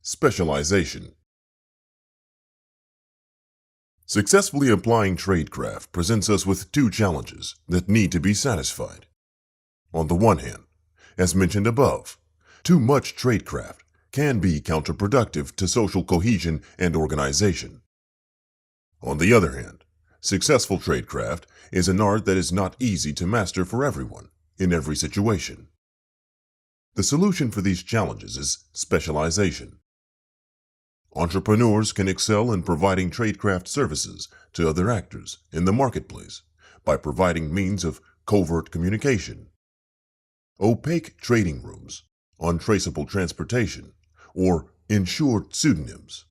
Specialization. Successfully applying tradecraft presents us with two challenges that need to be satisfied. On the one hand, as mentioned above, too much tradecraft can be counterproductive to social cohesion and organization. On the other hand, successful tradecraft is an art that is not easy to master for everyone, in every situation. The solution for these challenges is specialization. Entrepreneurs can excel in providing tradecraft services to other actors in the marketplace by providing means of covert communication, opaque trading rooms, untraceable transportation, or insured pseudonyms.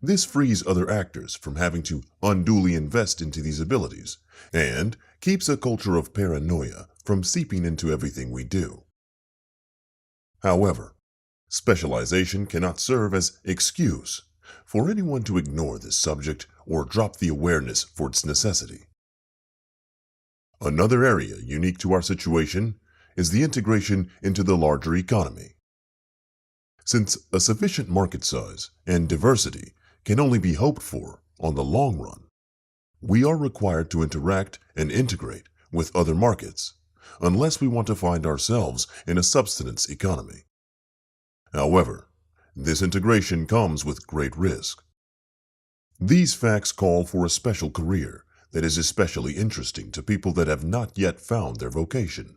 This frees other actors from having to unduly invest into these abilities and keeps a culture of paranoia from seeping into everything we do. However, specialization cannot serve as excuse for anyone to ignore this subject or drop the awareness for its necessity. Another area unique to our situation is the integration into the larger economy. Since a sufficient market size and diversity can only be hoped for on the long run, we are required to interact and integrate with other markets unless we want to find ourselves in a subsistence economy. However, this integration comes with great risk. These facts call for a special career that is especially interesting to people that have not yet found their vocation,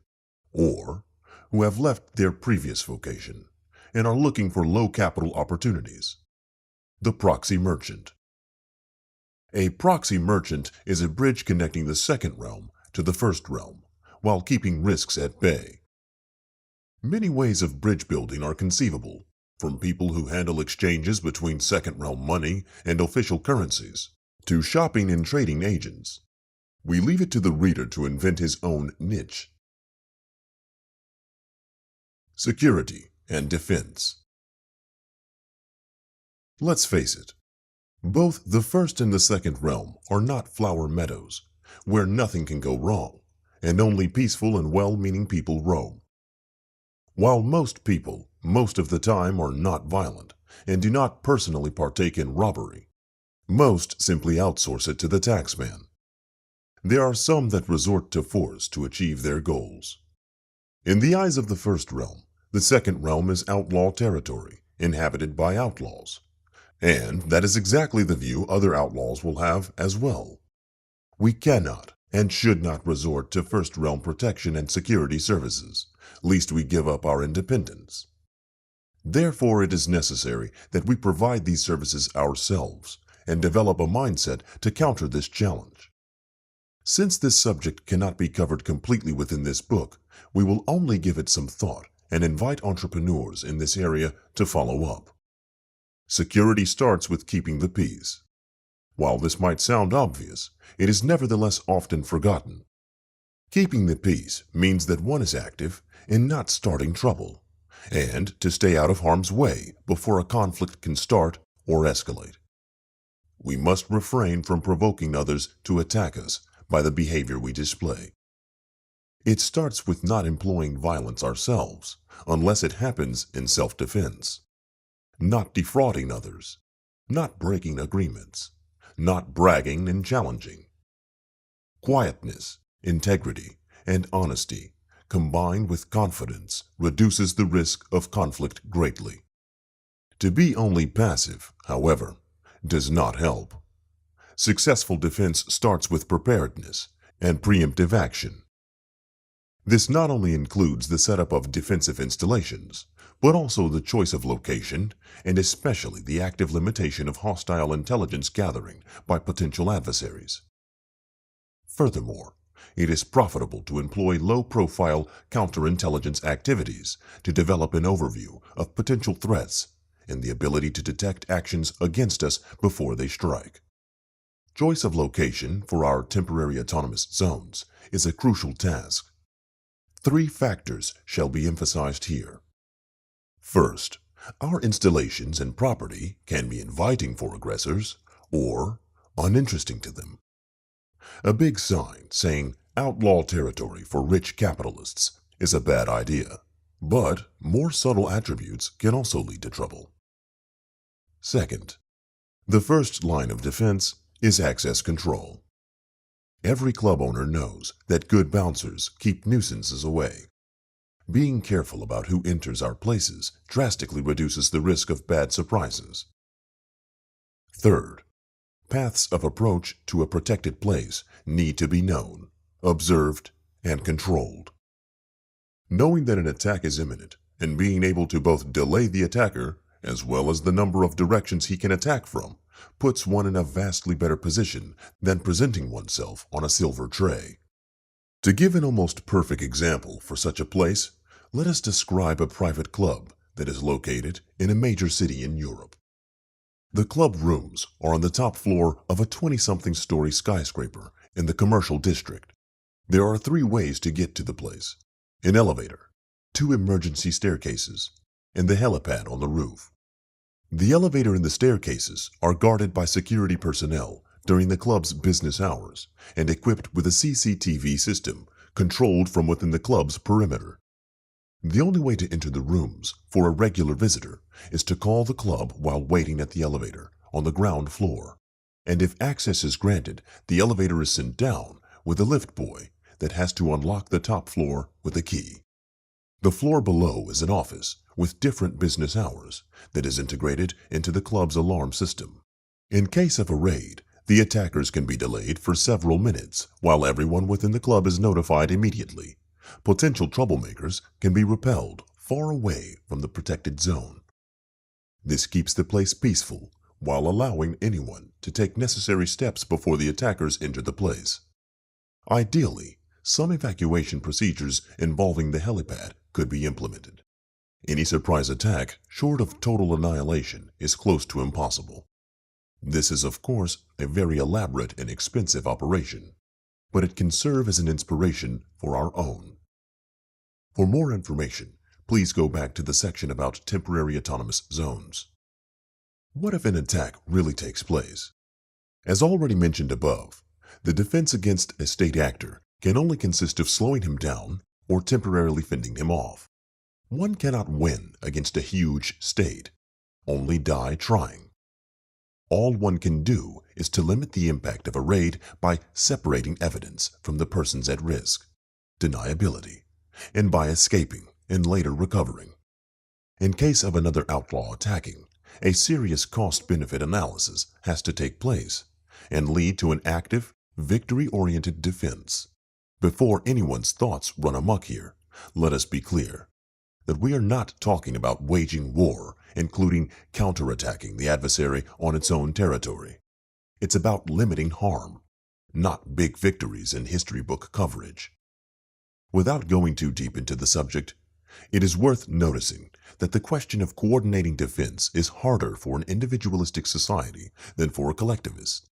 or who have left their previous vocation and are looking for low capital opportunities. The proxy merchant. A proxy merchant is a bridge connecting the second realm to the first realm while keeping risks at bay. Many ways of bridge building are conceivable, from people who handle exchanges between second realm money and official currencies, to shopping and trading agents. We leave it to the reader to invent his own niche. Security and defense. Let's face it, both the first and the second realm are not flower meadows, where nothing can go wrong, and only peaceful and well-meaning people roam. While most people, most of the time, are not violent and do not personally partake in robbery, most simply outsource it to the taxman. There are some that resort to force to achieve their goals. In the eyes of the first realm, the second realm is outlaw territory, inhabited by outlaws. And that is exactly the view other outlaws will have as well. We cannot and should not resort to first realm protection and security services, lest we give up our independence. Therefore, it is necessary that we provide these services ourselves and develop a mindset to counter this challenge. Since this subject cannot be covered completely within this book, we will only give it some thought and invite entrepreneurs in this area to follow up. Security starts with keeping the peace. While this might sound obvious, it is nevertheless often forgotten. Keeping the peace means that one is active in not starting trouble, and to stay out of harm's way before a conflict can start or escalate. We must refrain from provoking others to attack us by the behavior we display. It starts with not employing violence ourselves, unless it happens in self-defense. Not defrauding others, not breaking agreements, not bragging and challenging. Quietness, integrity, and honesty, combined with confidence, reduces the risk of conflict greatly. To be only passive, however, does not help. Successful defense starts with preparedness and preemptive action. This not only includes the setup of defensive installations, but also the choice of location and especially the active limitation of hostile intelligence gathering by potential adversaries. Furthermore, it is profitable to employ low-profile counterintelligence activities to develop an overview of potential threats and the ability to detect actions against us before they strike. Choice of location for our temporary autonomous zones is a crucial task. 3 factors shall be emphasized here. First, our installations and property can be inviting for aggressors or uninteresting to them. A big sign saying outlaw territory for rich capitalists is a bad idea, but more subtle attributes can also lead to trouble. Second, the first line of defense is access control. Every club owner knows that good bouncers keep nuisances away. Being careful about who enters our places drastically reduces the risk of bad surprises. Third, paths of approach to a protected place need to be known, observed, and controlled. Knowing that an attack is imminent and being able to both delay the attacker as well as the number of directions he can attack from puts one in a vastly better position than presenting oneself on a silver tray. To give an almost perfect example for such a place, let us describe a private club that is located in a major city in Europe. The club rooms are on the top floor of a 20-something story skyscraper in the commercial district. There are 3 ways to get to the place: an elevator, 2 emergency staircases, and the helipad on the roof. The elevator and the staircases are guarded by security personnel during the club's business hours and equipped with a CCTV system controlled from within the club's perimeter. The only way to enter the rooms for a regular visitor is to call the club while waiting at the elevator on the ground floor, and if access is granted, the elevator is sent down with a lift boy that has to unlock the top floor with a key. The floor below is an office with different business hours that is integrated into the club's alarm system. In case of a raid, the attackers can be delayed for several minutes while everyone within the club is notified immediately. Potential troublemakers can be repelled far away from the protected zone. This keeps the place peaceful while allowing anyone to take necessary steps before the attackers enter the place. Ideally, some evacuation procedures involving the helipad could be implemented. Any surprise attack, short of total annihilation, is close to impossible. This is, of course, a very elaborate and expensive operation, but it can serve as an inspiration for our own. For more information, please go back to the section about temporary autonomous zones. What if an attack really takes place? As already mentioned above, the defense against a state actor can only consist of slowing him down or temporarily fending him off. One cannot win against a huge state, only die trying. All one can do is to limit the impact of a raid by separating evidence from the persons at risk, deniability, and by escaping and later recovering. In case of another outlaw attacking, a serious cost-benefit analysis has to take place and lead to an active, victory-oriented defense. Before anyone's thoughts run amok here, let us be clear that we are not talking about waging war, including counterattacking the adversary on its own territory. It's about limiting harm, not big victories in history book coverage. Without going too deep into the subject, it is worth noticing that the question of coordinating defense is harder for an individualistic society than for a collectivist.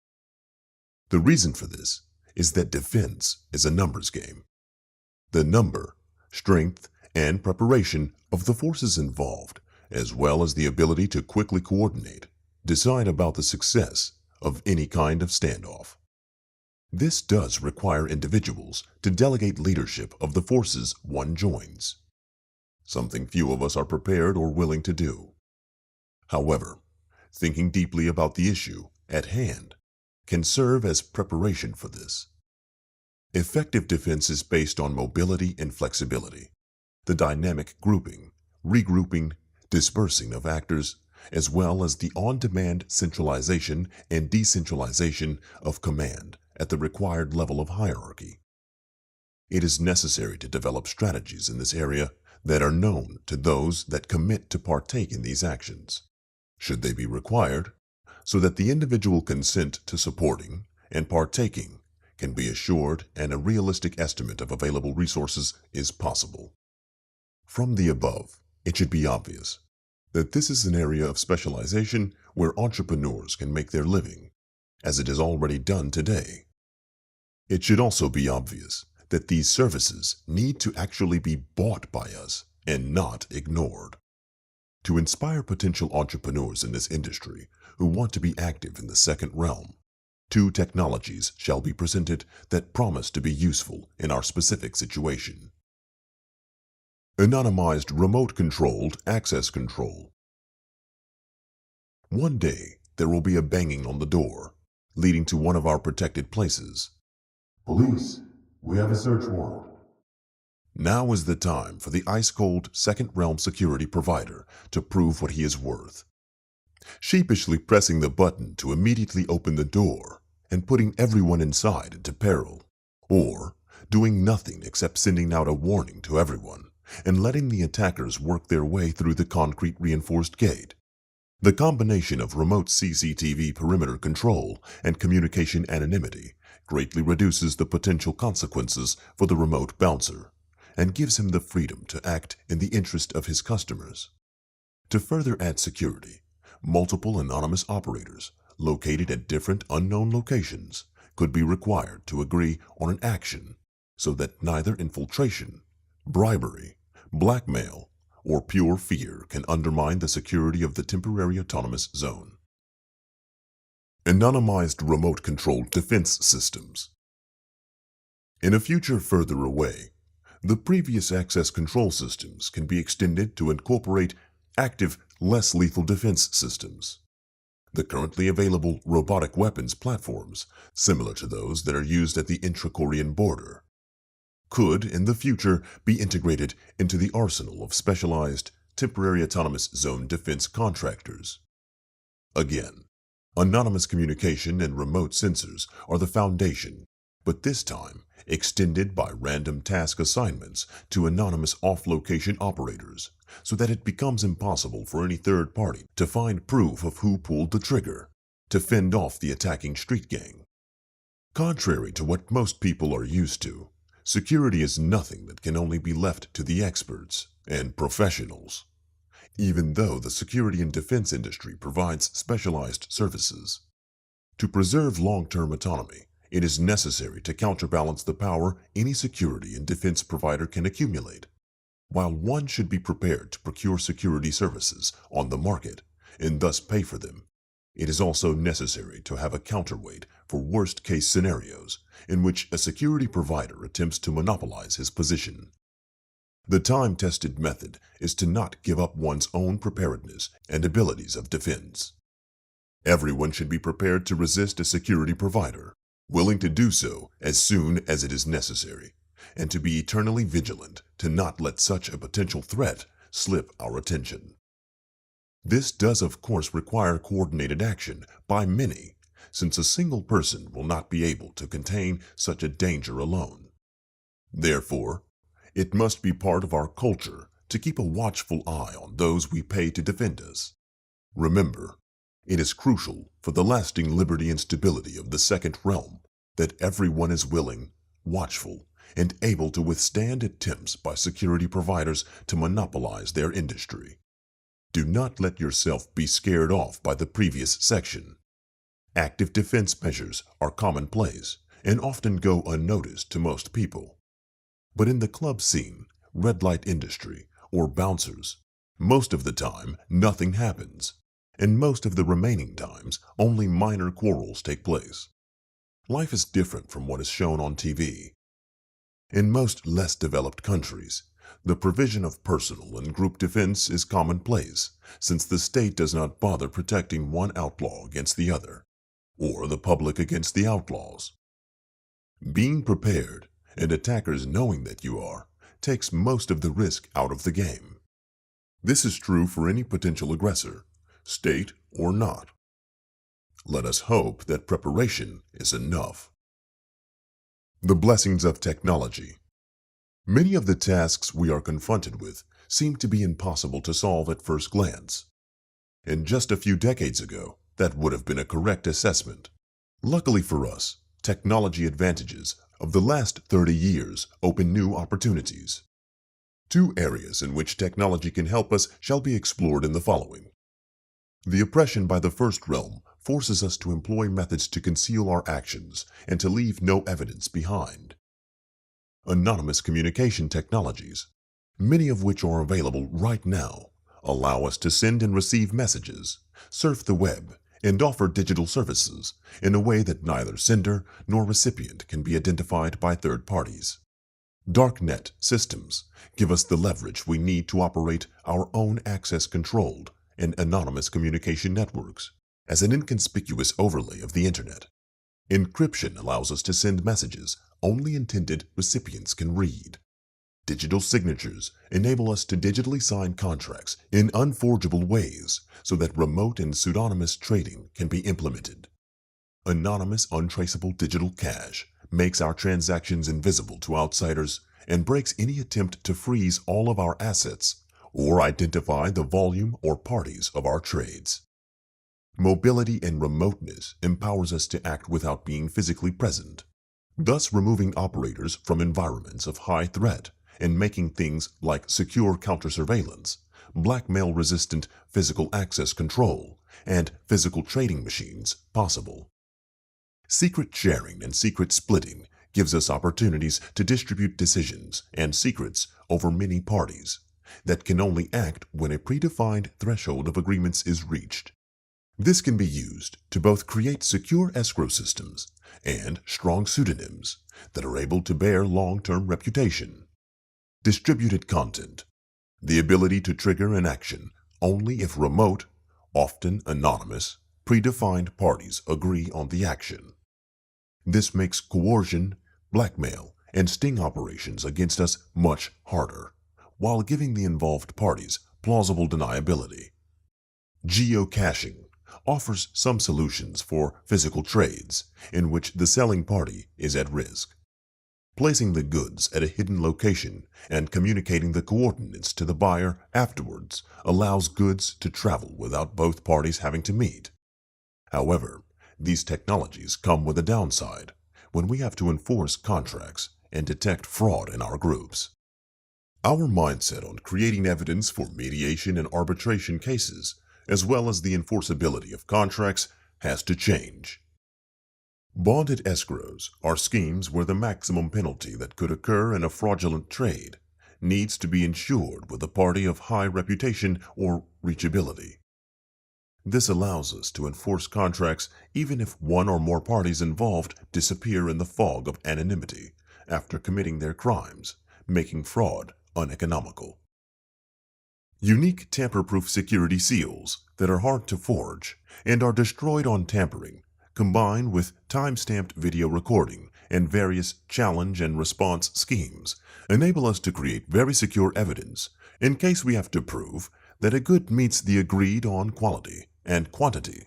The reason for this is that defense is a numbers game. The number, strength, and preparation of the forces involved, as well as the ability to quickly coordinate, decide about the success of any kind of standoff. This does require individuals to delegate leadership of the forces one joins, something few of us are prepared or willing to do. However, thinking deeply about the issue at hand can serve as preparation for this. Effective defense is based on mobility and flexibility, the dynamic grouping, regrouping, dispersing of actors, as well as the on-demand centralization and decentralization of command at the required level of hierarchy. It is necessary to develop strategies in this area that are known to those that commit to partake in these actions, should they be required, so that the individual consent to supporting and partaking can be assured and a realistic estimate of available resources is possible. From the above, it should be obvious that this is an area of specialization where entrepreneurs can make their living, as it is already done today. It should also be obvious that these services need to actually be bought by us and not ignored. To inspire potential entrepreneurs in this industry who want to be active in the second realm, 2 technologies shall be presented that promise to be useful in our specific situation. Anonymized remote-controlled access control. One day, there will be a banging on the door, leading to one of our protected places. Police, we have a search warrant. Now is the time for the ice-cold second realm security provider to prove what he is worth. Sheepishly pressing the button to immediately open the door and putting everyone inside into peril, or doing nothing except sending out a warning to everyone and letting the attackers work their way through the concrete reinforced gate. The combination of remote CCTV perimeter control and communication anonymity greatly reduces the potential consequences for the remote bouncer and gives him the freedom to act in the interest of his customers. To further add security, multiple anonymous operators located at different unknown locations could be required to agree on an action so that neither infiltration, bribery, blackmail, or pure fear can undermine the security of the temporary autonomous zone. Anonymized remote-controlled defense systems. In a future further away, the previous access control systems can be extended to incorporate active, less lethal defense systems. The currently available robotic weapons platforms, similar to those that are used at the intra-Korean border, could in the future be integrated into the arsenal of specialized temporary autonomous zone defense contractors. Again, anonymous communication and remote sensors are the foundation, but this time extended by random task assignments to anonymous off-location operators, so that it becomes impossible for any third party to find proof of who pulled the trigger to fend off the attacking street gang. Contrary to what most people are used to, security is nothing that can only be left to the experts and professionals, even though the security and defense industry provides specialized services. To preserve long-term autonomy, it is necessary to counterbalance the power any security and defense provider can accumulate. While one should be prepared to procure security services on the market and thus pay for them, it is also necessary to have a counterweight for worst-case scenarios in which a security provider attempts to monopolize his position. The time-tested method is to not give up one's own preparedness and abilities of defense. Everyone should be prepared to resist a security provider, willing to do so as soon as it is necessary, and to be eternally vigilant to not let such a potential threat slip our attention. This does of course require coordinated action by many, since a single person will not be able to contain such a danger alone. Therefore, it must be part of our culture to keep a watchful eye on those we pay to defend us. Remember, it is crucial for the lasting liberty and stability of the second realm that everyone is willing, watchful, and able to withstand attempts by security providers to monopolize their industry. Do not let yourself be scared off by the previous section. Active defense measures are commonplace and often go unnoticed to most people. But in the club scene, red light industry, or bouncers, most of the time nothing happens, and most of the remaining times only minor quarrels take place. Life is different from what is shown on TV. In most less developed countries, the provision of personal and group defense is commonplace, since the state does not bother protecting one outlaw against the other, or the public against the outlaws. Being prepared, and attackers knowing that you are, takes most of the risk out of the game. This is true for any potential aggressor, state or not. Let us hope that preparation is enough. The blessings of technology. Many of the tasks we are confronted with seem to be impossible to solve at first glance. And just a few decades ago, that would have been a correct assessment. Luckily for us, technology advantages of the last 30 years open new opportunities. Two areas in which technology can help us shall be explored in the following. The oppression by the first realm forces us to employ methods to conceal our actions and to leave no evidence behind. Anonymous communication technologies, many of which are available right now, allow us to send and receive messages, surf the web, and offer digital services in a way that neither sender nor recipient can be identified by third parties. Darknet systems give us the leverage we need to operate our own access-controlled and anonymous communication networks as an inconspicuous overlay of the Internet. Encryption allows us to send messages only intended recipients can read. Digital signatures enable us to digitally sign contracts in unforgeable ways so that remote and pseudonymous trading can be implemented. Anonymous, untraceable digital cash makes our transactions invisible to outsiders and breaks any attempt to freeze all of our assets or identify the volume or parties of our trades. Mobility and remoteness empowers us to act without being physically present, thus removing operators from environments of high threat and making things like secure counter-surveillance, blackmail-resistant physical access control, and physical trading machines possible. Secret sharing and secret splitting gives us opportunities to distribute decisions and secrets over many parties that can only act when a predefined threshold of agreements is reached. This can be used to both create secure escrow systems and strong pseudonyms that are able to bear long-term reputation. Distributed content, the ability to trigger an action only if remote, often anonymous, predefined parties agree on the action. This makes coercion, blackmail, and sting operations against us much harder, while giving the involved parties plausible deniability. Geocaching offers some solutions for physical trades in which the selling party is at risk. Placing the goods at a hidden location and communicating the coordinates to the buyer afterwards allows goods to travel without both parties having to meet. However, these technologies come with a downside when we have to enforce contracts and detect fraud in our groups. Our mindset on creating evidence for mediation and arbitration cases, as well as the enforceability of contracts, has to change. Bonded escrows are schemes where the maximum penalty that could occur in a fraudulent trade needs to be insured with a party of high reputation or reachability. This allows us to enforce contracts even if one or more parties involved disappear in the fog of anonymity after committing their crimes, making fraud uneconomical. Unique tamper-proof security seals that are hard to forge and are destroyed on tampering, combined with time-stamped video recording and various challenge and response schemes, enable us to create very secure evidence in case we have to prove that a good meets the agreed-on quality and quantity.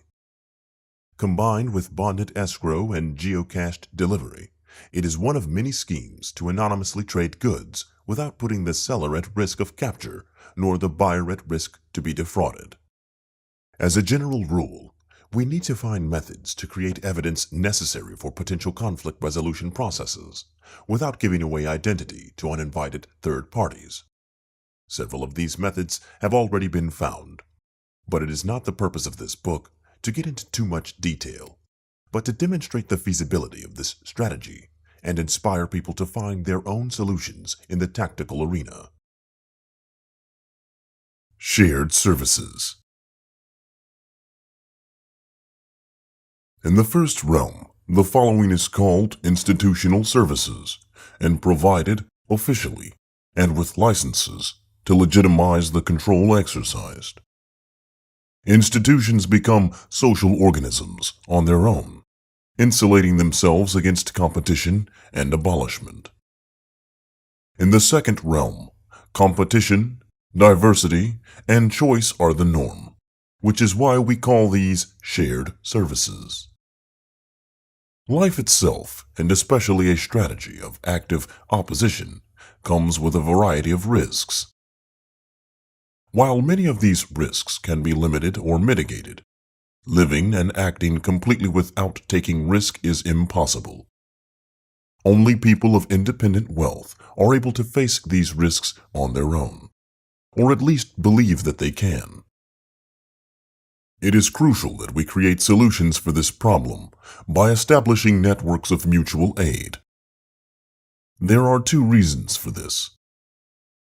Combined with bonded escrow and geocached delivery, it is one of many schemes to anonymously trade goods without putting the seller at risk of capture nor the buyer at risk to be defrauded. As a general rule, we need to find methods to create evidence necessary for potential conflict resolution processes without giving away identity to uninvited third parties. Several of these methods have already been found, but it is not the purpose of this book to get into too much detail, but to demonstrate the feasibility of this strategy and inspire people to find their own solutions in the tactical arena. Shared services. In the first realm, the following is called institutional services and provided officially and with licenses to legitimize the control exercised. Institutions become social organisms on their own, insulating themselves against competition and abolishment. In the second realm, competition, diversity, and choice are the norm, which is why we call these shared services. Life itself, and especially a strategy of active opposition, comes with a variety of risks. While many of these risks can be limited or mitigated, living and acting completely without taking risk is impossible. Only people of independent wealth are able to face these risks on their own, or at least believe that they can. It is crucial that we create solutions for this problem by establishing networks of mutual aid. There are two reasons for this.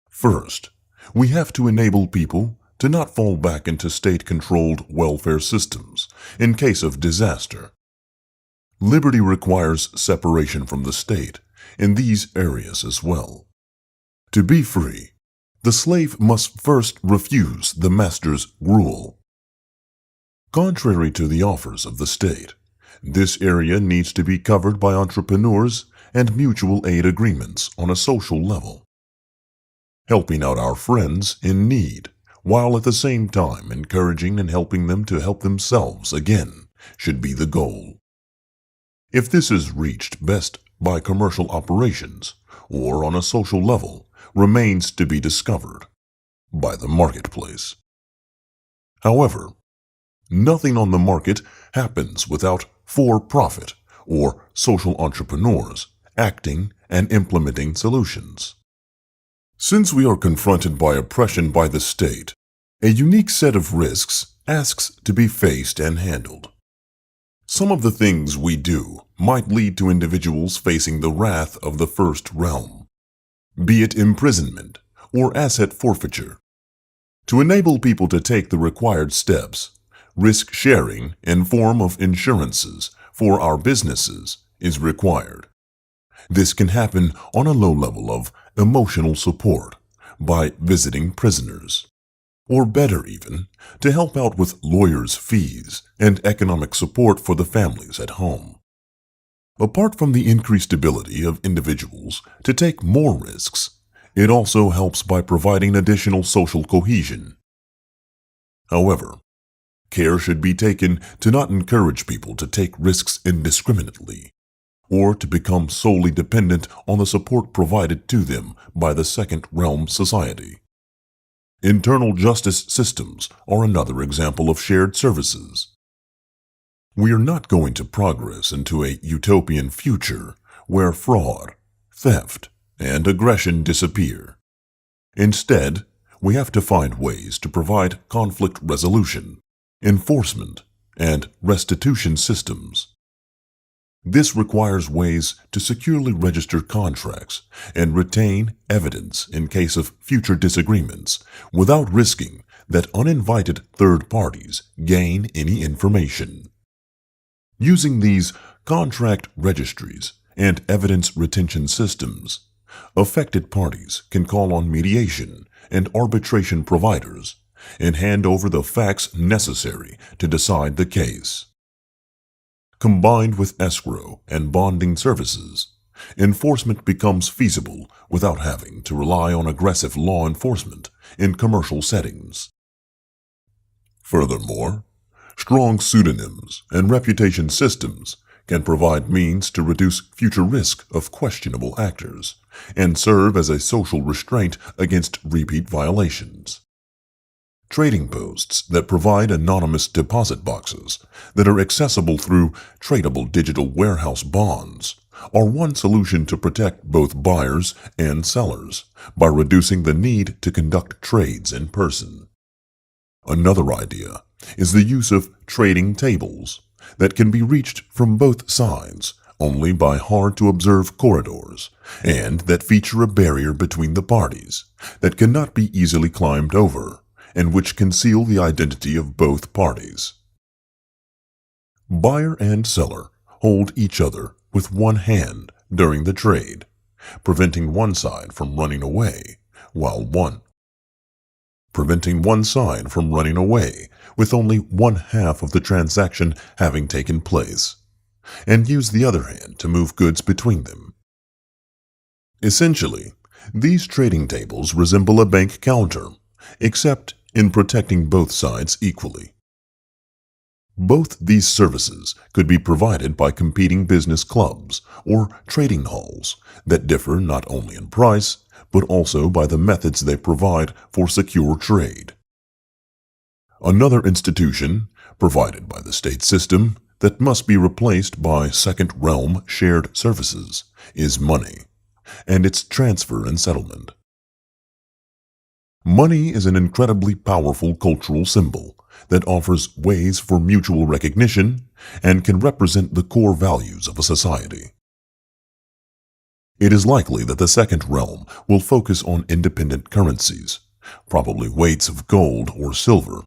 First, we have to enable people to not fall back into state-controlled welfare systems in case of disaster. Liberty requires separation from the state in these areas as well. To be free, the slave must first refuse the master's rule. Contrary to the offers of the state, this area needs to be covered by entrepreneurs and mutual aid agreements on a social level. Helping out our friends in need, while at the same time encouraging and helping them to help themselves again, should be the goal. If this is reached best by commercial operations or on a social level remains to be discovered by the marketplace. However, nothing on the market happens without for-profit or social entrepreneurs acting and implementing solutions. Since we are confronted by oppression by the state, a unique set of risks asks to be faced and handled. Some of the things we do might lead to individuals facing the wrath of the first realm, be it imprisonment or asset forfeiture. To enable people to take the required steps, risk sharing in form of insurances for our businesses is required. This can happen on a low level of emotional support by visiting prisoners, or better even, to help out with lawyers' fees and economic support for the families at home. Apart from the increased ability of individuals to take more risks, it also helps by providing additional social cohesion. However, care should be taken to not encourage people to take risks indiscriminately, or to become solely dependent on the support provided to them by the second realm society. Internal justice systems are another example of shared services. We are not going to progress into a utopian future where fraud, theft, and aggression disappear. Instead, we have to find ways to provide conflict resolution, enforcement, and restitution systems. This requires ways to securely register contracts and retain evidence in case of future disagreements without risking that uninvited third parties gain any information. Using these contract registries and evidence retention systems, affected parties can call on mediation and arbitration providers and hand over the facts necessary to decide the case. Combined with escrow and bonding services, enforcement becomes feasible without having to rely on aggressive law enforcement in commercial settings. Furthermore, strong pseudonyms and reputation systems can provide means to reduce future risk of questionable actors and serve as a social restraint against repeat violations. Trading posts that provide anonymous deposit boxes that are accessible through tradable digital warehouse bonds are one solution to protect both buyers and sellers by reducing the need to conduct trades in person. Another idea is the use of trading tables that can be reached from both sides only by hard-to-observe corridors and that feature a barrier between the parties that cannot be easily climbed over and which conceal the identity of both parties. Buyer and seller hold each other with one hand during the trade, preventing one side from running away, with only one half of the transaction having taken place, and use the other hand to move goods between them. Essentially, these trading tables resemble a bank counter, except in protecting both sides equally. Both these services could be provided by competing business clubs or trading halls that differ not only in price, but also by the methods they provide for secure trade. Another institution, provided by the state system, that must be replaced by second realm shared services is money, and its transfer and settlement. Money is an incredibly powerful cultural symbol that offers ways for mutual recognition and can represent the core values of a society. It is likely that the second realm will focus on independent currencies, probably weights of gold or silver,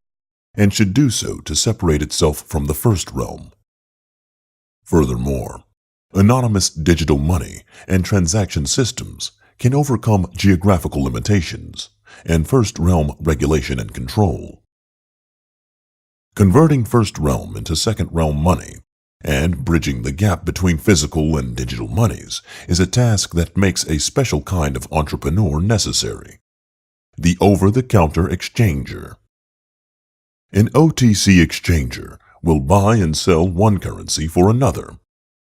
and should do so to separate itself from the first realm. Furthermore, anonymous digital money and transaction systems can overcome geographical limitations and First Realm regulation and control. Converting First Realm into Second Realm money and bridging the gap between physical and digital monies is a task that makes a special kind of entrepreneur necessary: the over-the-counter exchanger. An OTC exchanger will buy and sell one currency for another,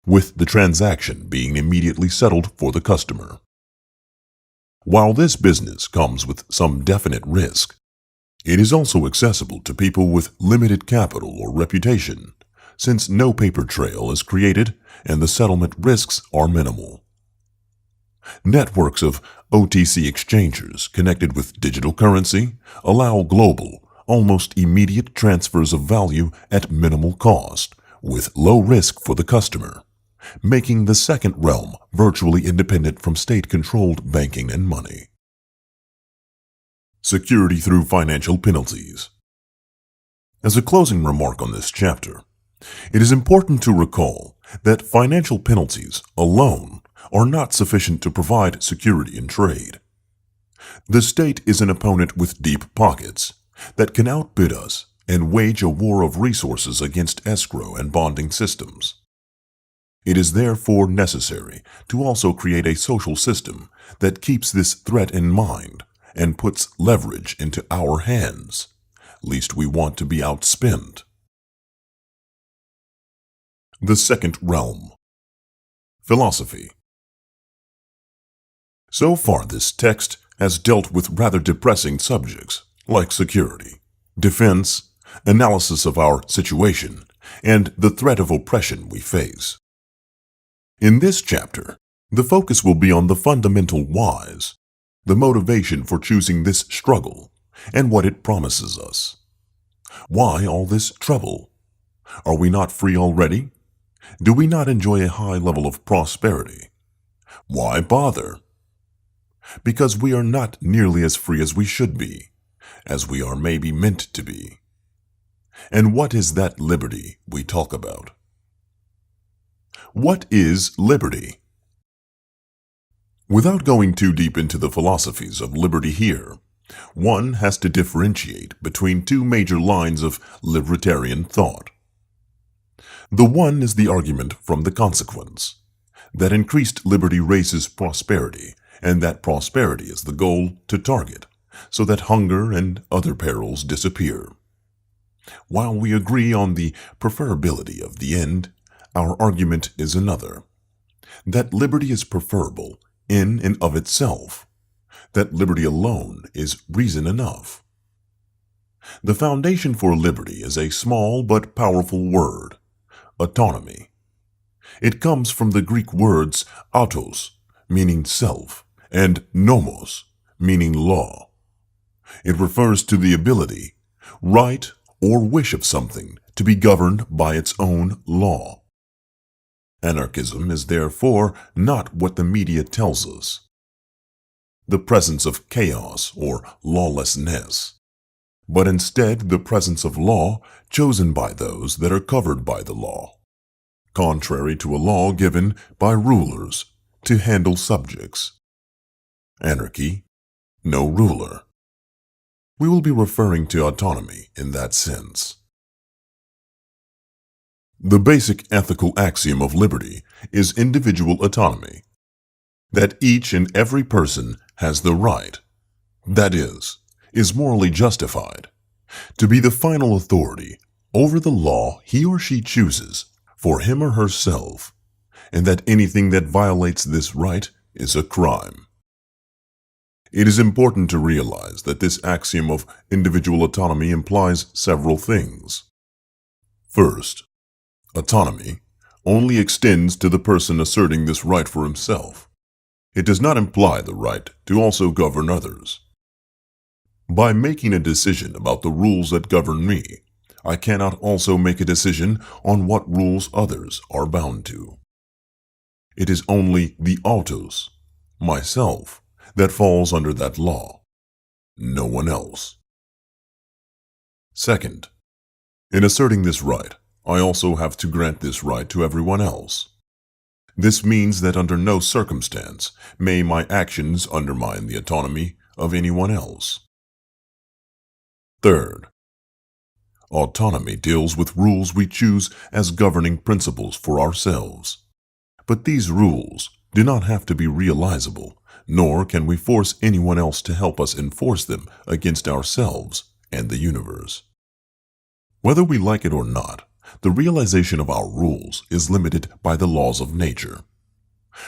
with the transaction being immediately settled for the customer. While this business comes with some definite risk, it is also accessible to people with limited capital or reputation, since no paper trail is created and the settlement risks are minimal. Networks of OTC exchangers connected with digital currency allow global, almost immediate transfers of value at minimal cost, with low risk for the customer, making the second realm virtually independent from state-controlled banking and money. Security through financial penalties. As a closing remark on this chapter, it is important to recall that financial penalties alone are not sufficient to provide security in trade. The state is an opponent with deep pockets that can outbid us and wage a war of resources against escrow and bonding systems. It is therefore necessary to also create a social system that keeps this threat in mind and puts leverage into our hands, lest we want to be outspent. The Second Realm. Philosophy. So far, this text has dealt with rather depressing subjects like security, defense, analysis of our situation, and the threat of oppression we face. In this chapter, the focus will be on the fundamental whys, the motivation for choosing this struggle, and what it promises us. Why all this trouble? Are we not free already? Do we not enjoy a high level of prosperity? Why bother? Because we are not nearly as free as we should be, as we are maybe meant to be. And what is that liberty we talk about? What is liberty? Without going too deep into the philosophies of liberty here, one has to differentiate between two major lines of libertarian thought. The one is the argument from the consequence, that increased liberty raises prosperity, and that prosperity is the goal to target, so that hunger and other perils disappear. While we agree on the preferability of the end, our argument is another, that liberty is preferable in and of itself, that liberty alone is reason enough. The foundation for liberty is a small but powerful word: autonomy. It comes from the Greek words autos, meaning self, and nomos, meaning law. It refers to the ability, right, or wish of something to be governed by its own law. Anarchism is therefore not what the media tells us: the presence of chaos or lawlessness, but instead the presence of law chosen by those that are covered by the law, contrary to a law given by rulers to handle subjects. Anarchy, no ruler. We will be referring to autonomy in that sense. The basic ethical axiom of liberty is individual autonomy, that each and every person has the right, that is morally justified, to be the final authority over the law he or she chooses for him or herself, and that anything that violates this right is a crime. It is important to realize that this axiom of individual autonomy implies several things. First, autonomy only extends to the person asserting this right for himself. It does not imply the right to also govern others. By making a decision about the rules that govern me, I cannot also make a decision on what rules others are bound to. It is only the autos, myself, that falls under that law, no one else. Second, in asserting this right, I also have to grant this right to everyone else. This means that under no circumstance may my actions undermine the autonomy of anyone else. Third, autonomy deals with rules we choose as governing principles for ourselves. But these rules do not have to be realizable, nor can we force anyone else to help us enforce them against ourselves and the universe. Whether we like it or not, the realization of our rules is limited by the laws of nature.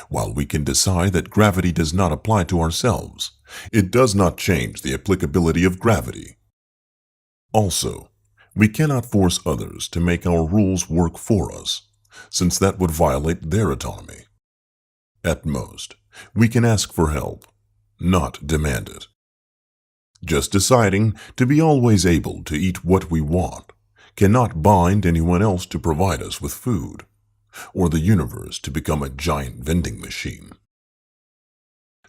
While we can decide that gravity does not apply to ourselves, it does not change the applicability of gravity. Also, we cannot force others to make our rules work for us, since that would violate their autonomy. At most, we can ask for help, not demand it. Just deciding to be always able to eat what we want cannot bind anyone else to provide us with food, or the universe to become a giant vending machine.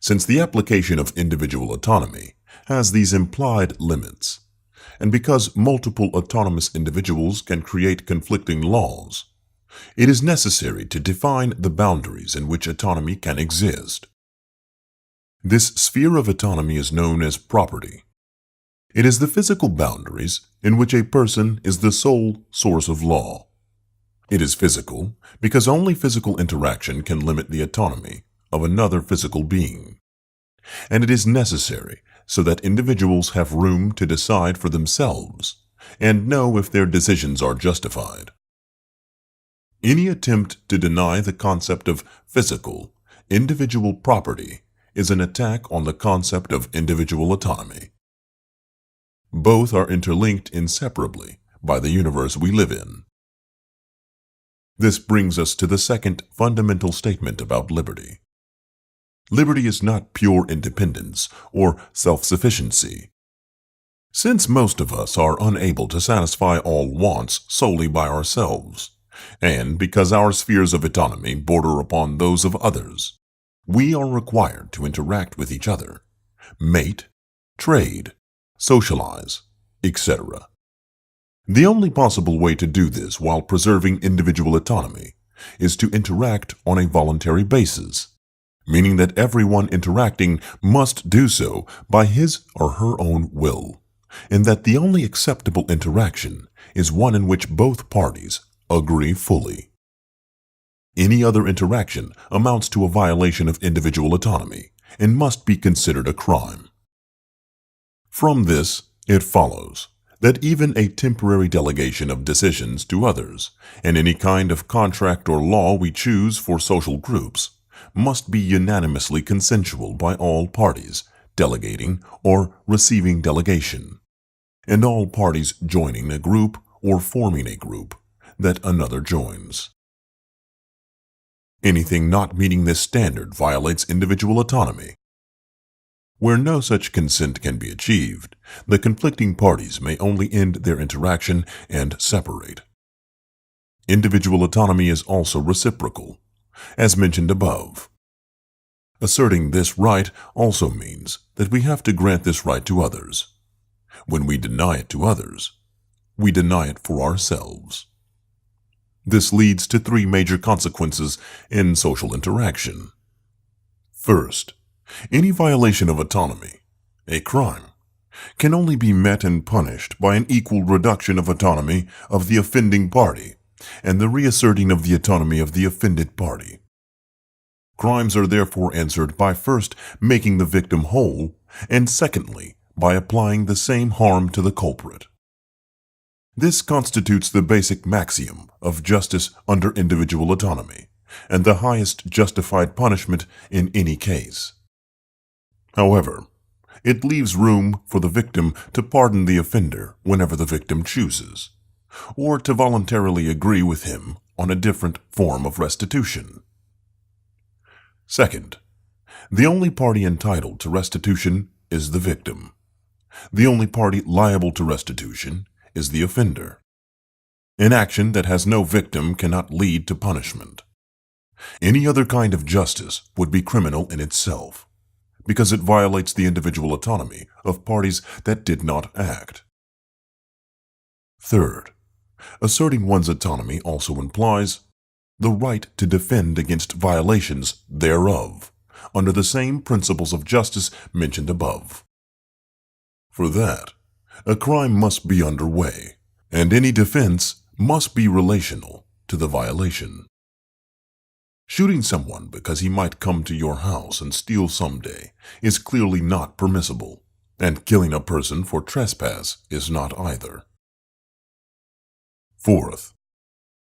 Since the application of individual autonomy has these implied limits, and because multiple autonomous individuals can create conflicting laws, it is necessary to define the boundaries in which autonomy can exist. This sphere of autonomy is known as property. It is the physical boundaries in which a person is the sole source of law. It is physical because only physical interaction can limit the autonomy of another physical being. And it is necessary so that individuals have room to decide for themselves and know if their decisions are justified. Any attempt to deny the concept of physical, individual property is an attack on the concept of individual autonomy. Both are interlinked inseparably by the universe we live in. This brings us to the second fundamental statement about liberty. Liberty is not pure independence or self-sufficiency. Since most of us are unable to satisfy all wants solely by ourselves, and because our spheres of autonomy border upon those of others, we are required to interact with each other, mate, trade, socialize, etc. The only possible way to do this while preserving individual autonomy is to interact on a voluntary basis, meaning that everyone interacting must do so by his or her own will, and that the only acceptable interaction is one in which both parties agree fully. Any other interaction amounts to a violation of individual autonomy and must be considered a crime. From this, it follows that even a temporary delegation of decisions to others, and any kind of contract or law we choose for social groups, must be unanimously consensual by all parties delegating or receiving delegation, and all parties joining a group or forming a group that another joins. Anything not meeting this standard violates individual autonomy. Where no such consent can be achieved, the conflicting parties may only end their interaction and separate. Individual autonomy is also reciprocal, as mentioned above. Asserting this right also means that we have to grant this right to others. When we deny it to others, we deny it for ourselves. This leads to three major consequences in social interaction. First, any violation of autonomy, a crime, can only be met and punished by an equal reduction of autonomy of the offending party and the reasserting of the autonomy of the offended party. Crimes are therefore answered by first making the victim whole, and secondly, by applying the same harm to the culprit. This constitutes the basic maxim of justice under individual autonomy, and the highest justified punishment in any case. However, it leaves room for the victim to pardon the offender whenever the victim chooses, or to voluntarily agree with him on a different form of restitution. Second, the only party entitled to restitution is the victim. The only party liable to restitution is the offender. An action that has no victim cannot lead to punishment. Any other kind of justice would be criminal in itself, because it violates the individual autonomy of parties that did not act. Third, asserting one's autonomy also implies the right to defend against violations thereof, under the same principles of justice mentioned above. For that, a crime must be underway, and any defense must be relational to the violation. Shooting someone because he might come to your house and steal someday is clearly not permissible, and killing a person for trespass is not either. Fourth,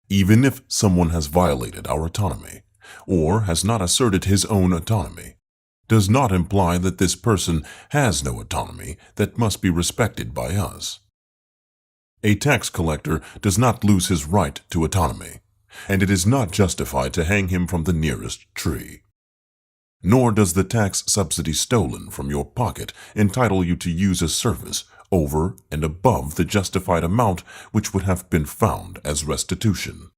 even if someone has violated our autonomy, or has not asserted his own autonomy, does not imply that this person has no autonomy that must be respected by us. A tax collector does not lose his right to autonomy, and it is not justified to hang him from the nearest tree. Nor does the tax subsidy stolen from your pocket entitle you to use a service over and above the justified amount which would have been found as restitution.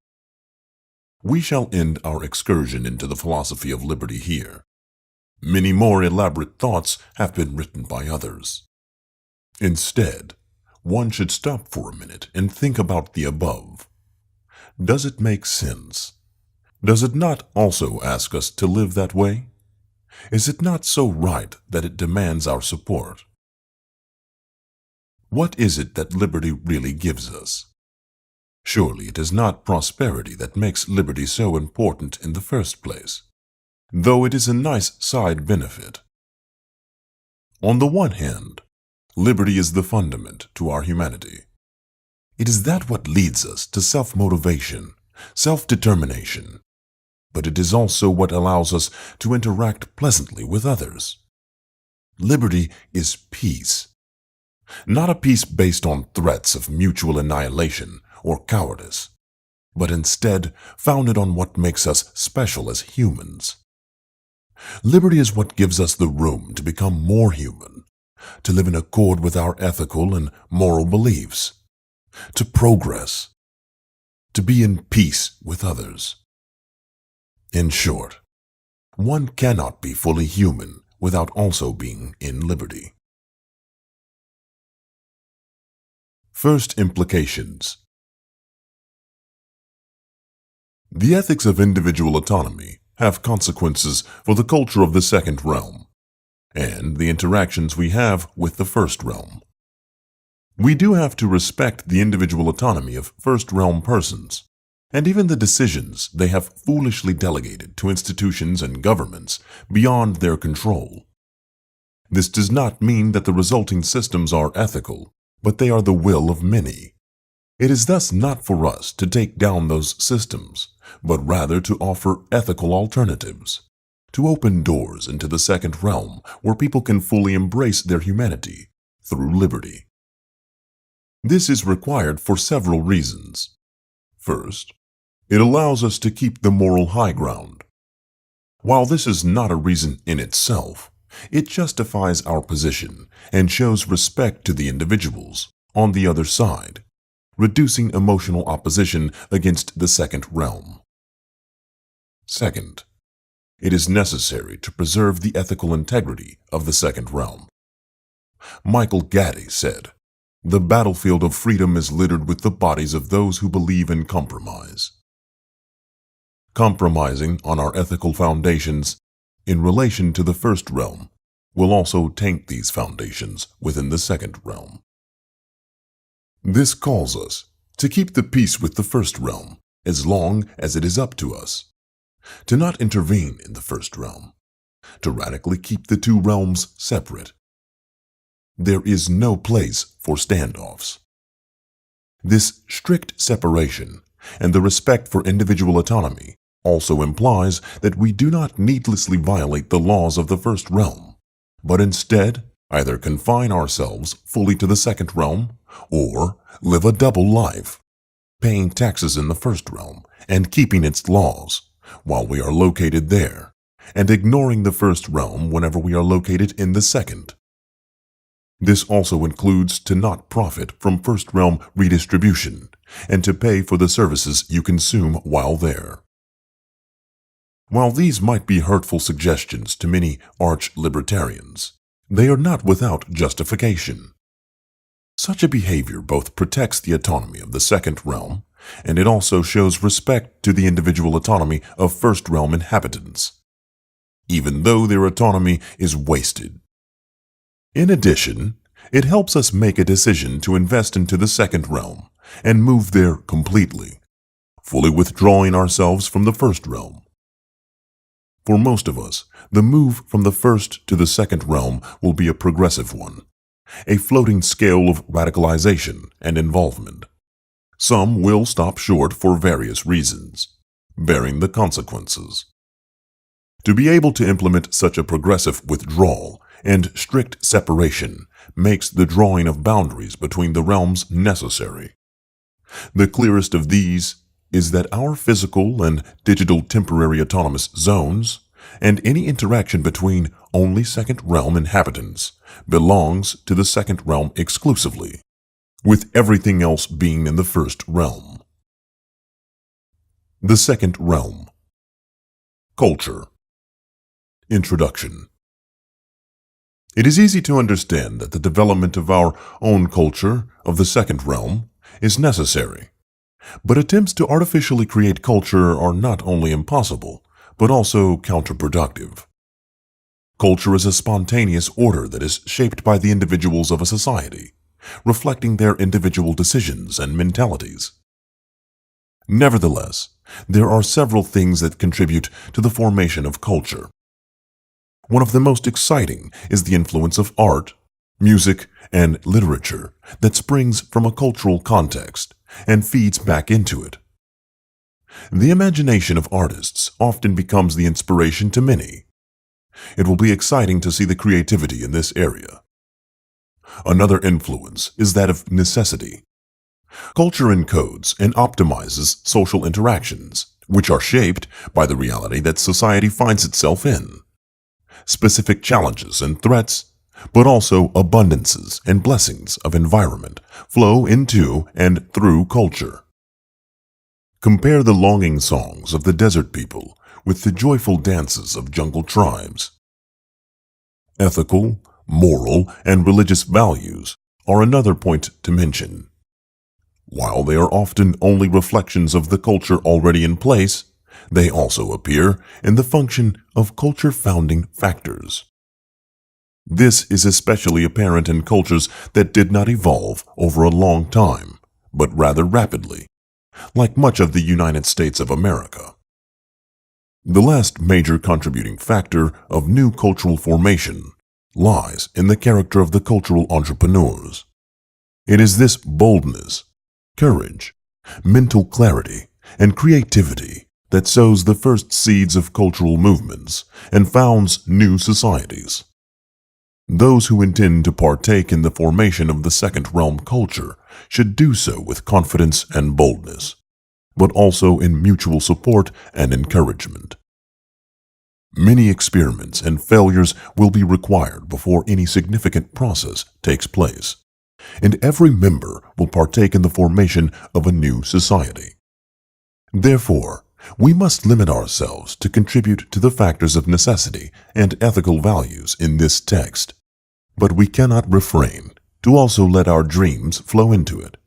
We shall end our excursion into the philosophy of liberty here. Many more elaborate thoughts have been written by others. Instead, one should stop for a minute and think about the above. Does it make sense? Does it not also ask us to live that way? Is it not so right that it demands our support? What is it that liberty really gives us? Surely it is not prosperity that makes liberty so important in the first place, though it is a nice side benefit. On the one hand, liberty is the fundament to our humanity. It is that what leads us to self-motivation, self-determination, but it is also what allows us to interact pleasantly with others. Liberty is peace. Not a peace based on threats of mutual annihilation or cowardice, but instead founded on what makes us special as humans. Liberty is what gives us the room to become more human, to live in accord with our ethical and moral beliefs, to progress, to be in peace with others. In short, one cannot be fully human without also being in liberty. First implications. The ethics of individual autonomy have consequences for the culture of the second realm, and the interactions we have with the first realm. We do have to respect the individual autonomy of first realm persons, and even the decisions they have foolishly delegated to institutions and governments beyond their control. This does not mean that the resulting systems are ethical, but they are the will of many. It is thus not for us to take down those systems, but rather to offer ethical alternatives, to open doors into the second realm where people can fully embrace their humanity through liberty. This is required for several reasons. First, it allows us to keep the moral high ground. While this is not a reason in itself, it justifies our position and shows respect to the individuals on the other side, reducing emotional opposition against the second realm. Second, it is necessary to preserve the ethical integrity of the second realm. Michael Gaddy said, "The battlefield of freedom is littered with the bodies of those who believe in compromise." Compromising on our ethical foundations in relation to the first realm will also taint these foundations within the second realm. This calls us to keep the peace with the first realm as long as it is up to us, to not intervene in the first realm, to radically keep the two realms separate. There is no place for standoffs. This strict separation and the respect for individual autonomy also implies that we do not needlessly violate the laws of the first realm, but instead either confine ourselves fully to the second realm or live a double life, paying taxes in the first realm and keeping its laws while we are located there, and ignoring the first realm whenever we are located in the second. This also includes to not profit from first realm redistribution and to pay for the services you consume while there. While these might be hurtful suggestions to many arch-libertarians, they are not without justification. Such a behavior both protects the autonomy of the second realm, and it also shows respect to the individual autonomy of first realm inhabitants, even though their autonomy is wasted. In addition, It helps us make a decision to invest into the second realm and move there completely, fully withdrawing ourselves from the first realm. For most of us, the move from the first to the second realm will be a progressive one, a floating scale of radicalization and involvement. Some will stop short for various reasons, bearing the consequences. To be able to implement such a progressive withdrawal and strict separation makes the drawing of boundaries between the realms necessary. The clearest of these is that our physical and digital temporary autonomous zones and any interaction between only second realm inhabitants belongs to the second realm exclusively, with everything else being in the first realm. The second realm. Culture. Introduction. It is easy to understand that the development of our own culture of the second realm is necessary, but attempts to artificially create culture are not only impossible, but also counterproductive. Culture is a spontaneous order that is shaped by the individuals of a society, reflecting their individual decisions and mentalities. Nevertheless, there are several things that contribute to the formation of culture. One of the most exciting is the influence of art, music, and literature that springs from a cultural context and feeds back into it. The imagination of artists often becomes the inspiration to many. It will be exciting to see the creativity in this area. Another influence is that of necessity. Culture encodes and optimizes social interactions, which are shaped by the reality that society finds itself in. Specific challenges and threats, but also abundances and blessings of environment flow into and through culture. Compare the longing songs of the desert people with the joyful dances of jungle tribes. Ethical, moral, and religious values are another point to mention. While they are often only reflections of the culture already in place, they also appear in the function of culture founding factors. This is especially apparent in cultures that did not evolve over a long time, but rather rapidly, like much of the United States of America. The last major contributing factor of new cultural formation lies in the character of the cultural entrepreneurs. It is this boldness, courage, mental clarity, and creativity that sows the first seeds of cultural movements and founds new societies. Those who intend to partake in the formation of the second realm culture should do so with confidence and boldness, but also in mutual support and encouragement. Many experiments and failures will be required before any significant process takes place, and every member will partake in the formation of a new society. Therefore, we must limit ourselves to contribute to the factors of necessity and ethical values in this text, but we cannot refrain to also let our dreams flow into it.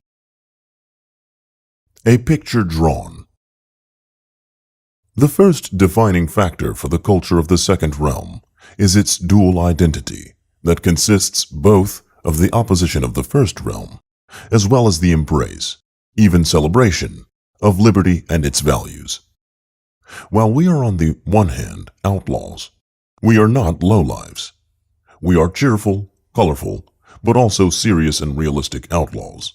A picture drawn. The first defining factor for the culture of the second realm is its dual identity that consists both of the opposition of the first realm, as well as the embrace, even celebration, of liberty and its values. While we are on the one hand outlaws, we are not lowlifes. We are cheerful, colorful, but also serious and realistic outlaws.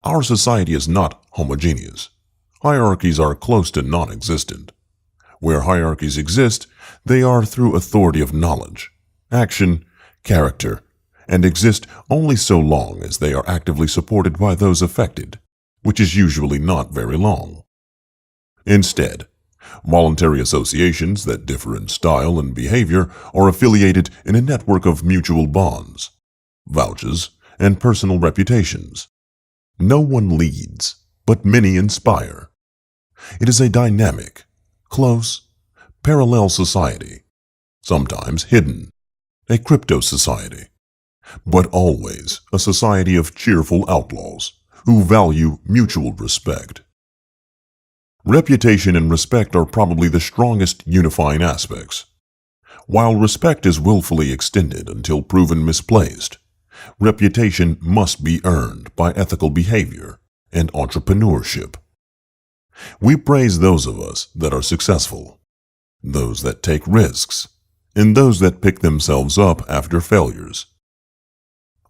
Our society is not homogeneous. Hierarchies are close to non-existent. Where hierarchies exist, they are through authority of knowledge, action, character, and exist only so long as they are actively supported by those affected, which is usually not very long. Instead, voluntary associations that differ in style and behavior are affiliated in a network of mutual bonds, vouches, and personal reputations. No one leads, but many inspire. It is a dynamic, close, parallel society, sometimes hidden, a crypto society, but always a society of cheerful outlaws who value mutual respect. Reputation and respect are probably the strongest unifying aspects. While respect is willfully extended until proven misplaced, Reputation must be earned by ethical behavior and entrepreneurship. We praise those of us that are successful, those that take risks, and those that pick themselves up after failures.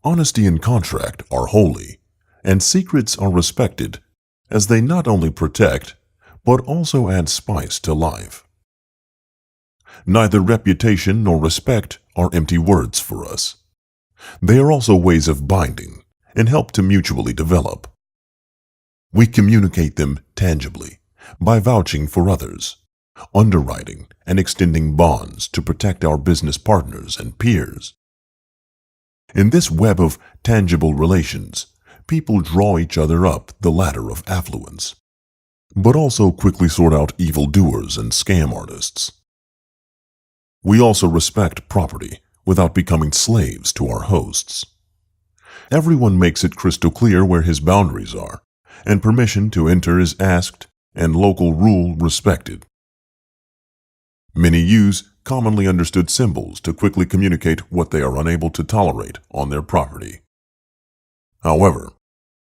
Honesty and contract are holy, and secrets are respected, as they not only protect, but also add spice to life. Neither reputation nor respect are empty words for us. They are also ways of binding and help to mutually develop. We communicate them tangibly by vouching for others, underwriting and extending bonds to protect our business partners and peers. In this web of tangible relations, people draw each other up the ladder of affluence, but also quickly sort out evildoers and scam artists. We also respect property without becoming slaves to our hosts. Everyone makes it crystal clear where his boundaries are, and permission to enter is asked and local rule respected. Many use commonly understood symbols to quickly communicate what they are unable to tolerate on their property. However,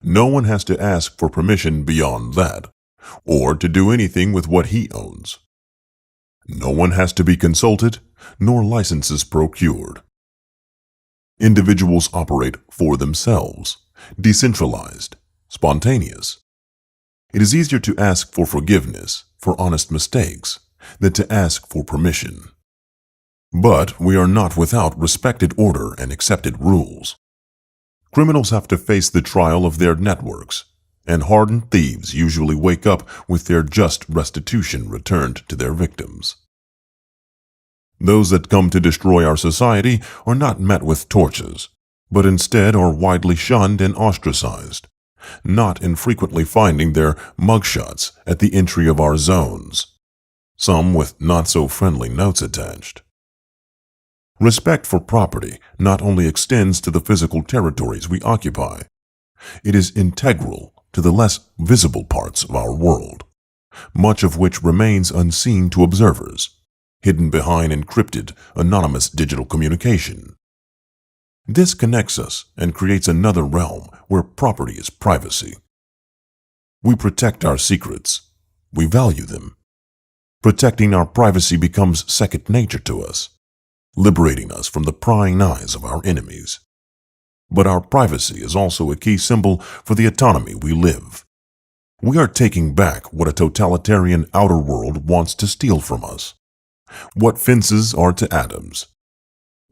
no one has to ask for permission beyond that, or to do anything with what he owns. No one has to be consulted, nor licenses procured. Individuals operate for themselves, decentralized, spontaneous. It is easier to ask for forgiveness for honest mistakes than to ask for permission. But we are not without respected order and accepted rules. Criminals have to face the trial of their networks, and hardened thieves usually wake up with their just restitution returned to their victims. Those that come to destroy our society are not met with torches, but instead are widely shunned and ostracized, not infrequently finding their mugshots at the entry of our zones, some with not-so-friendly notes attached. Respect for property not only extends to the physical territories we occupy, it is integral to the less visible parts of our world, much of which remains unseen to observers, hidden behind encrypted, anonymous digital communication. This connects us and creates another realm where property is privacy. We protect our secrets. We value them. Protecting our privacy becomes second nature to us, liberating us from the prying eyes of our enemies. But our privacy is also a key symbol for the autonomy we live. We are taking back what a totalitarian outer world wants to steal from us. What fences are to atoms.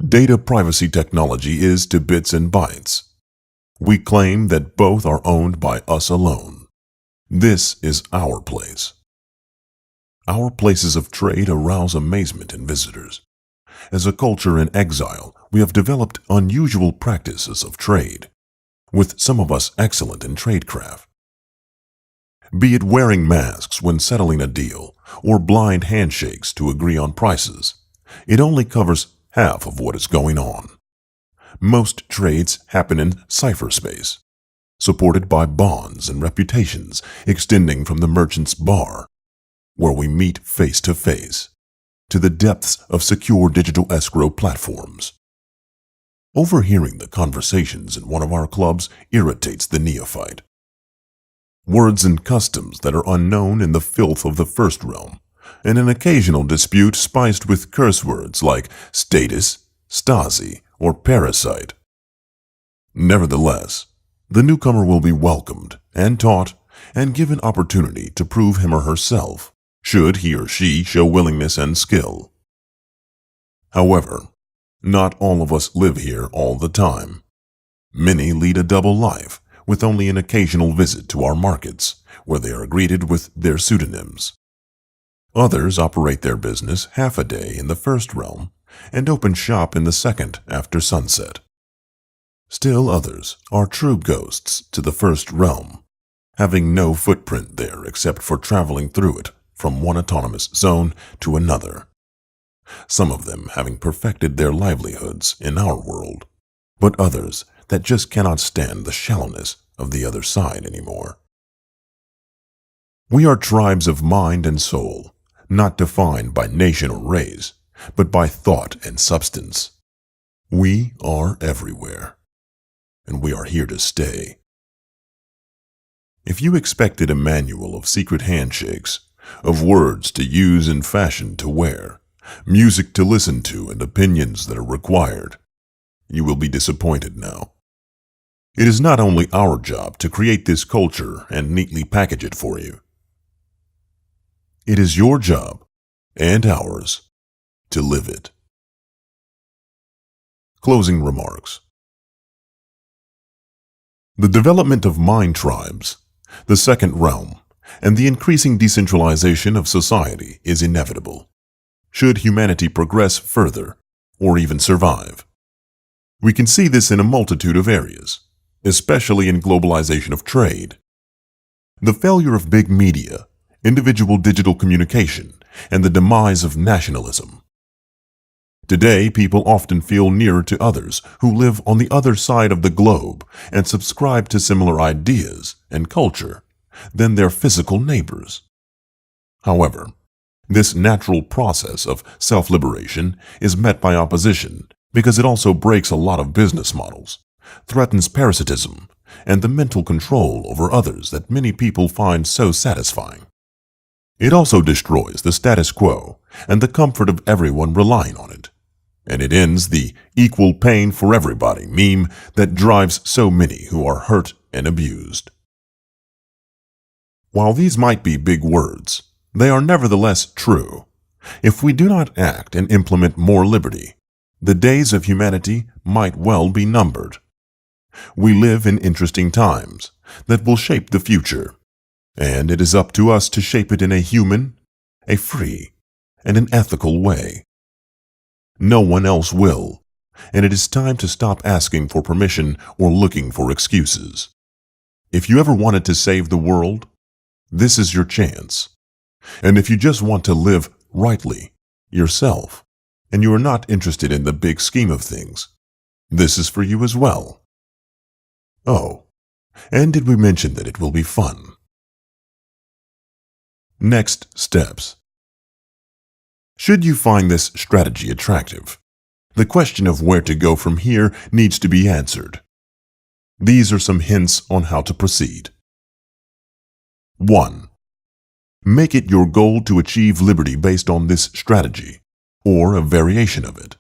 Data privacy technology is to bits and bytes. We claim that both are owned by us alone. This is our place. Our places of trade arouse amazement in visitors. As a culture in exile, we have developed unusual practices of trade, with some of us excellent in tradecraft. Be it wearing masks when settling a deal, or blind handshakes to agree on prices, it only covers half of what is going on. Most trades happen in cypherspace, supported by bonds and reputations extending from the merchant's bar, where we meet face to face, to the depths of secure digital escrow platforms. Overhearing the conversations in one of our clubs irritates the neophyte. Words and customs that are unknown in the filth of the first realm, and an occasional dispute spiced with curse words like status, Stasi, or parasite. Nevertheless, the newcomer will be welcomed and taught and given opportunity to prove him or herself, should he or she show willingness and skill. However, not all of us live here all the time. Many lead a double life, with only an occasional visit to our markets, where they are greeted with their pseudonyms. Others operate their business half a day in the first realm and open shop in the second after sunset. Still others are true ghosts to the first realm, having no footprint there except for traveling through it from one autonomous zone to another. Some of them having perfected their livelihoods in our world, but others that just cannot stand the shallowness of the other side anymore. We are tribes of mind and soul, not defined by nation or race, but by thought and substance. We are everywhere. and we are here to stay. If you expected a manual of secret handshakes, of words to use and fashion to wear, music to listen to, and opinions that are required, you will be disappointed now. It is not only our job to create this culture and neatly package it for you. It is your job, and ours, to live it. Closing remarks. The development of mind tribes, the second realm, and the increasing decentralization of society is inevitable, should humanity progress further, or even survive. We can see this in a multitude of areas, especially in globalization of trade. The failure of big media, individual digital communication, and the demise of nationalism. Today, people often feel nearer to others who live on the other side of the globe and subscribe to similar ideas and culture than their physical neighbors. However, this natural process of self-liberation is met by opposition because it also breaks a lot of business models, threatens parasitism, and the mental control over others that many people find so satisfying. It also destroys the status quo and the comfort of everyone relying on it. And it ends the equal pain for everybody meme that drives so many who are hurt and abused. While these might be big words, they are nevertheless true. If we do not act and implement more liberty, the days of humanity might well be numbered. We live in interesting times that will shape the future, and it is up to us to shape it in a human, a free, and an ethical way. No one else will, and it is time to stop asking for permission or looking for excuses. If you ever wanted to save the world, this is your chance. And if you just want to live rightly, yourself, and you are not interested in the big scheme of things, this is for you as well. Oh, and did we mention that it will be fun? Next steps. Should you find this strategy attractive, the question of where to go from here needs to be answered. These are some hints on how to proceed. 1. Make it your goal to achieve liberty based on this strategy, or a variation of it.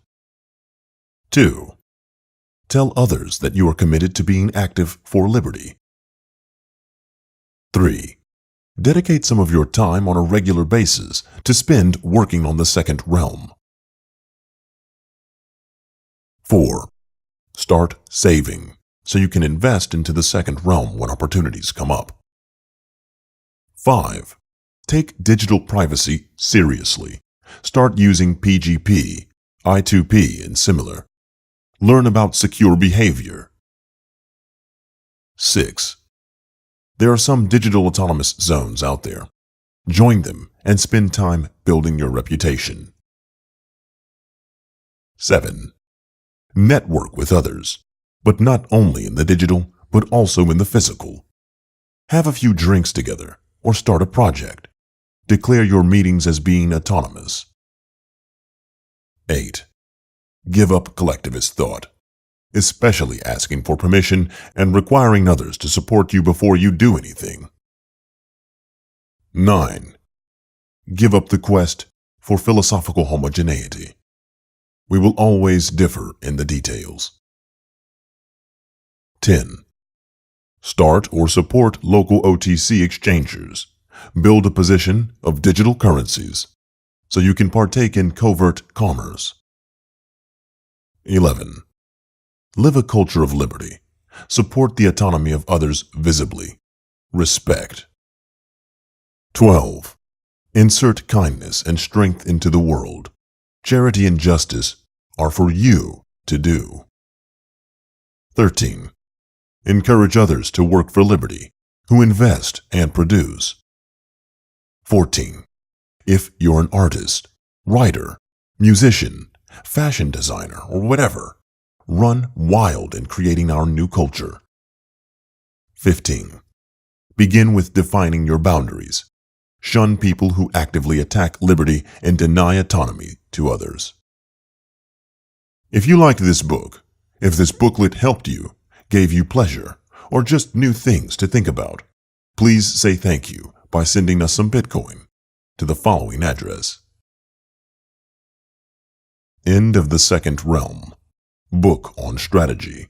2. Tell others that you are committed to being active for liberty. 3. Dedicate some of your time on a regular basis to spend working on the second realm. 4. Start saving so you can invest into the second realm when opportunities come up. 5. Take digital privacy seriously. Start using PGP, I2P, and similar. Learn about secure behavior. 6. There are some digital autonomous zones out there. Join them and spend time building your reputation. 7. Network with others, but not only in the digital, but also in the physical. Have a few drinks together or start a project. Declare your meetings as being autonomous. 8. Give up collectivist thought, especially asking for permission and requiring others to support you before you do anything. 9. Give up the quest for philosophical homogeneity. We will always differ in the details. 10. Start or support local OTC exchangers. Build a position of digital currencies so you can partake in covert commerce. 11. Live a culture of liberty. Support the autonomy of others visibly. Respect. 12. Insert kindness and strength into the world. Charity and justice are for you to do. 13. Encourage others to work for liberty, who invest and produce. 14. If you're an artist, writer, musician, fashion designer, or whatever, run wild in creating our new culture. 15. Begin with defining your boundaries. Shun people who actively attack liberty and deny autonomy to others. If you liked this book, if this booklet helped you, gave you pleasure, or just new things to think about, please say thank you by sending us some Bitcoin to the following address. End of the Second Realm. Book on Strategy.